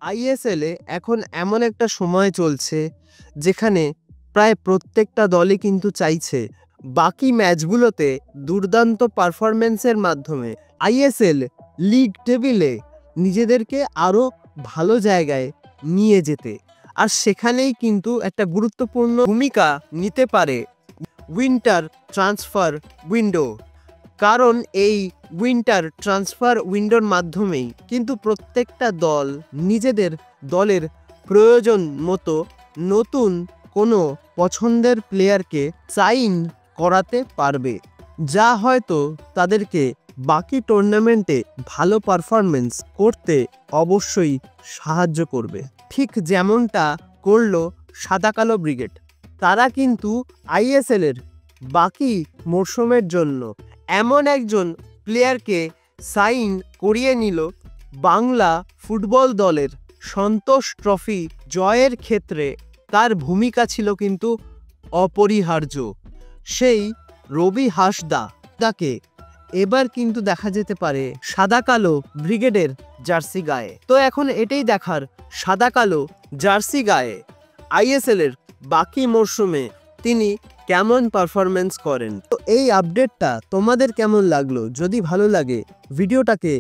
আইএসএলে এখন এমন একটা সময় চলছে যেখানে প্রায় প্রত্যেকটা দলই কিন্তু চাইছে বাকি ম্যাচগুলোতে দুর্দান্ত পারফরম্যান্সের মাধ্যমে আইএসএল লিগ টেবিলে নিজেদেরকে আরও ভালো জায়গায় নিয়ে যেতে। আর সেখানেই কিন্তু একটা গুরুত্বপূর্ণ ভূমিকা নিতে পারে উইন্টার ট্রান্সফার উইন্ডো। কারণ এই উইন্টার ট্রান্সফার উইন্ডোর মাধ্যমেই কিন্তু প্রত্যেকটা দল নিজেদের দলের প্রয়োজন মতো নতুন কোনো পছন্দের প্লেয়ারকে সাইন করাতে পারবে, যা হয়তো তাদেরকে বাকি টুর্নামেন্টে ভালো পারফরমেন্স করতে অবশ্যই সাহায্য করবে। ঠিক যেমনটা করলো সাদা কালো ব্রিগেড। তারা কিন্তু আইএসএলের বাকি মরশুমের জন্য এমন একজন প্লেয়ারকে সাইন করিয়ে নিল বাংলা ফুটবল দলের সন্তোষ ট্রফি জয়ের ক্ষেত্রে তার ভূমিকা ছিল কিন্তু অপরিহার্য। সেই রবি হাসদাকে এবার কিন্তু দেখা যেতে পারে সাদা কালো ব্রিগেডের জার্সি গায়ে। তো এখন এটাই দেখার সাদা কালো জার্সি গায়ে আইএসএলের বাকি মরশুমে তিনি কেমন পারফরমেন্স করেন। তো এই আপডেটটা তোমাদের কেমন লাগলো? যদি ভালো লাগে ভিডিওটাকে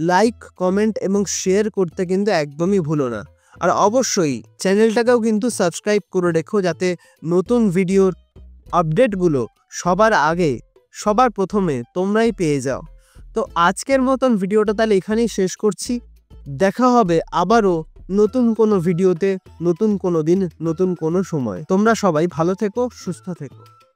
লাইক, কমেন্ট এবং শেয়ার করতে কিন্তু একদমই ভুলো না। আর অবশ্যই চ্যানেলটাকেও কিন্তু সাবস্ক্রাইব করে রেখো, যাতে নতুন ভিডিওর আপডেটগুলো সবার আগে সবার প্রথমে তোমরাই পেয়ে যাও। তো আজকের মতন ভিডিওটা তাহলে এখানেই শেষ করছি। দেখা হবে আবারও নতুন কোনো ভিডিওতে, নতুন কোনো দিন, নতুন কোনো সময়। তোমরা সবাই ভালো থেকো, সুস্থ থেকো।